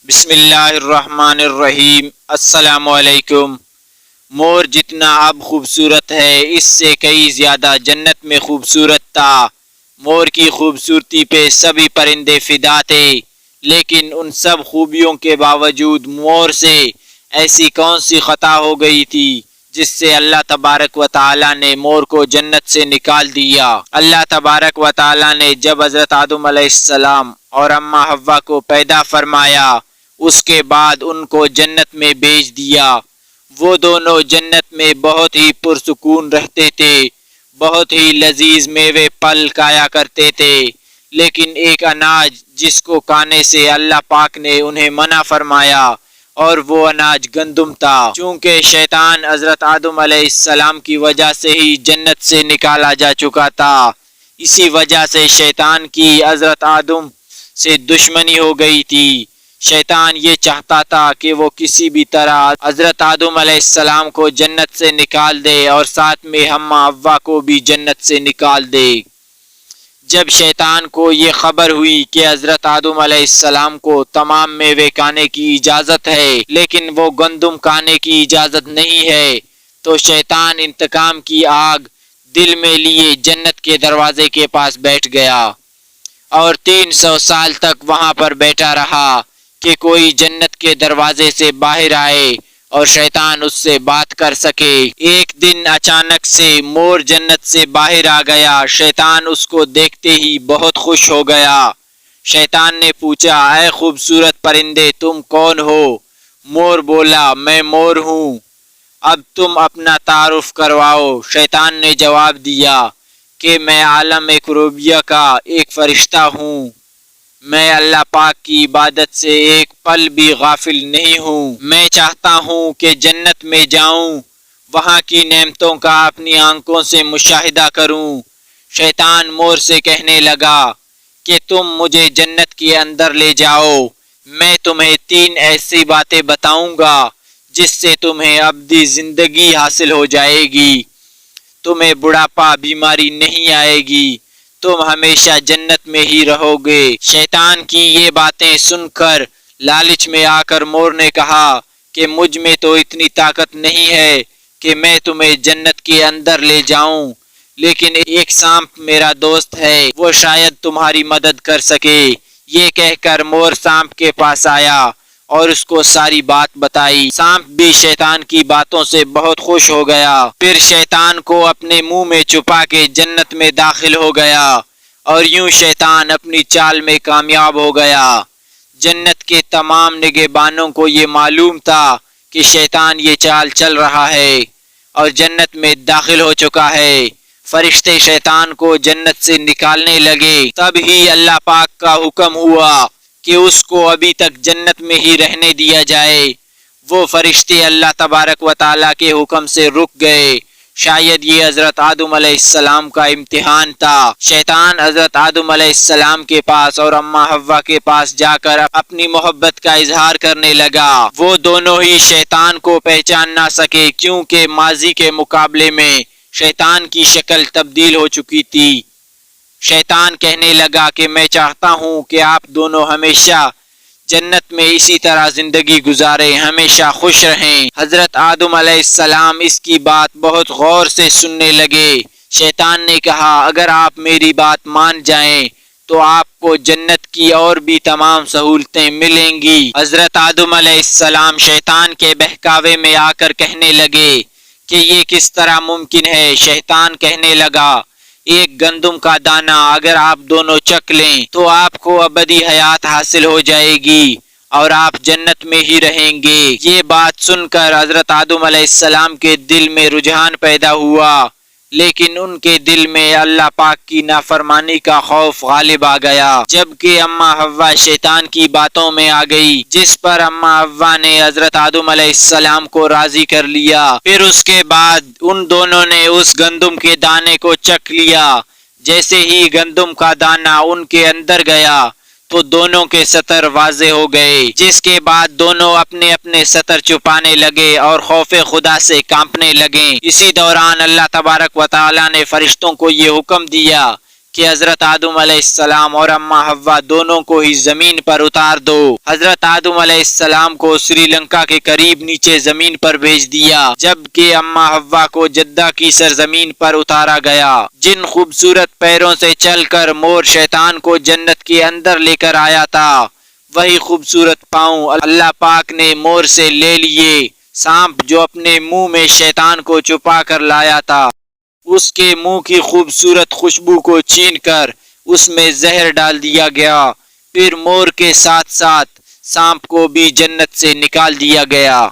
بسم اللہ الرحمن الرحیم۔ السلام علیکم۔ مور جتنا اب خوبصورت ہے اس سے کئی زیادہ جنت میں خوبصورت تھا۔ مور کی خوبصورتی پہ سبھی پرندے فدا تھے، لیکن ان سب خوبیوں کے باوجود مور سے ایسی کون سی خطا ہو گئی تھی جس سے اللہ تبارک و تعالی نے مور کو جنت سے نکال دیا۔ اللہ تبارک و تعالی نے جب حضرت آدم علیہ السلام اور اماں حوا کو پیدا فرمایا، اس کے بعد ان کو جنت میں بھیج دیا۔ وہ دونوں جنت میں بہت ہی پرسکون رہتے تھے، بہت ہی لذیذ میوے پھل کھایا کرتے تھے، لیکن ایک اناج جس کو کھانے سے اللہ پاک نے انہیں منع فرمایا اور وہ اناج گندم تھا۔ چونکہ شیطان حضرت آدم علیہ السلام کی وجہ سے ہی جنت سے نکالا جا چکا تھا، اسی وجہ سے شیطان کی حضرت آدم سے دشمنی ہو گئی تھی۔ شیطان یہ چاہتا تھا کہ وہ کسی بھی طرح حضرت آدم علیہ السلام کو جنت سے نکال دے اور ساتھ میں اماں حوا کو بھی جنت سے نکال دے۔ جب شیطان کو یہ خبر ہوئی کہ حضرت آدم علیہ السلام کو تمام میوے کھانے کی اجازت ہے لیکن وہ گندم کھانے کی اجازت نہیں ہے، تو شیطان انتقام کی آگ دل میں لیے جنت کے دروازے کے پاس بیٹھ گیا اور 300 سال تک وہاں پر بیٹھا رہا کہ کوئی جنت کے دروازے سے باہر آئے اور شیطان اس سے بات کر سکے۔ ایک دن اچانک سے مور جنت سے باہر آ گیا۔ شیطان اس کو دیکھتے ہی بہت خوش ہو گیا۔ شیطان نے پوچھا، اے خوبصورت پرندے تم کون ہو؟ مور بولا، میں مور ہوں، اب تم اپنا تعارف کرواؤ۔ شیطان نے جواب دیا کہ میں عالم کروبیہ کا ایک فرشتہ ہوں، میں اللہ پاک کی عبادت سے ایک پل بھی غافل نہیں ہوں۔ میں چاہتا ہوں کہ جنت میں جاؤں، وہاں کی نعمتوں کا اپنی آنکھوں سے مشاہدہ کروں۔ شیطان مور سے کہنے لگا کہ تم مجھے جنت کے اندر لے جاؤ، میں تمہیں 3 ایسی باتیں بتاؤں گا جس سے تمہیں ابدی زندگی حاصل ہو جائے گی، تمہیں بڑھاپا بیماری نہیں آئے گی، تم ہمیشہ جنت میں ہی رہو گے۔ شیطان کی یہ باتیں سن کر لالچ میں آ کر مور نے کہا کہ مجھ میں تو اتنی طاقت نہیں ہے کہ میں تمہیں جنت کے اندر لے جاؤں، لیکن ایک سانپ میرا دوست ہے، وہ شاید تمہاری مدد کر سکے۔ یہ کہہ کر مور سانپ کے پاس آیا اور اس کو ساری بات بتائی۔ سانپ بھی شیطان کی باتوں سے بہت خوش ہو گیا، پھر شیطان کو اپنے منہ میں چھپا کے جنت میں داخل ہو گیا اور یوں شیطان اپنی چال میں کامیاب ہو گیا۔ جنت کے تمام نگہبانوں کو یہ معلوم تھا کہ شیطان یہ چال چل رہا ہے اور جنت میں داخل ہو چکا ہے۔ فرشتے شیطان کو جنت سے نکالنے لگے، تب ہی اللہ پاک کا حکم ہوا کہ اس کو ابھی تک جنت میں ہی رہنے دیا جائے۔ وہ فرشتے اللہ تبارک و تعالیٰ کے حکم سے رک گئے۔ شاید یہ حضرت آدم علیہ السلام کا امتحان تھا۔ شیطان حضرت آدم علیہ السلام کے پاس اور اماں حوا کے پاس جا کر اپنی محبت کا اظہار کرنے لگا۔ وہ دونوں ہی شیطان کو پہچان نہ سکے کیونکہ ماضی کے مقابلے میں شیطان کی شکل تبدیل ہو چکی تھی۔ شیطان کہنے لگا کہ میں چاہتا ہوں کہ آپ دونوں ہمیشہ جنت میں اسی طرح زندگی گزاریں، ہمیشہ خوش رہیں۔ حضرت آدم علیہ السلام اس کی بات بہت غور سے سننے لگے۔ شیطان نے کہا، اگر آپ میری بات مان جائیں تو آپ کو جنت کی اور بھی تمام سہولتیں ملیں گی۔ حضرت آدم علیہ السلام شیطان کے بہکاوے میں آ کر کہنے لگے کہ یہ کس طرح ممکن ہے؟ شیطان کہنے لگا، ایک گندم کا دانہ اگر آپ دونوں چکھ لیں تو آپ کو ابدی حیات حاصل ہو جائے گی اور آپ جنت میں ہی رہیں گے۔ یہ بات سن کر حضرت آدم علیہ السلام کے دل میں رجحان پیدا ہوا، لیکن ان کے دل میں اللہ پاک کی نافرمانی کا خوف غالب آ گیا۔ جبکہ اماں حوا شیطان کی باتوں میں آ گئی، جس پر اماں حوا نے حضرت آدم علیہ السلام کو راضی کر لیا۔ پھر اس کے بعد ان دونوں نے اس گندم کے دانے کو چکھ لیا۔ جیسے ہی گندم کا دانہ ان کے اندر گیا تو دونوں کے سطر واضح ہو گئے، جس کے بعد دونوں اپنے اپنے سطر چھپانے لگے اور خوف خدا سے کانپنے لگے۔ اسی دوران اللہ تبارک و تعالی نے فرشتوں کو یہ حکم دیا کہ حضرت آدم علیہ السلام اور اماں حوا دونوں کو ہی زمین پر اتار دو۔ حضرت آدم علیہ السلام کو سری لنکا کے قریب نیچے زمین پر بھیج دیا، جبکہ اماں حوا کو جدہ کی سرزمین پر اتارا گیا۔ جن خوبصورت پیروں سے چل کر مور شیطان کو جنت کے اندر لے کر آیا تھا، وہی خوبصورت پاؤں اللہ پاک نے مور سے لے لیے۔ سانپ جو اپنے منہ میں شیطان کو چھپا کر لایا تھا، اس کے منہ کی خوبصورت خوشبو کو چھین کر اس میں زہر ڈال دیا گیا، پھر مور کے ساتھ ساتھ سانپ کو بھی جنت سے نکال دیا گیا۔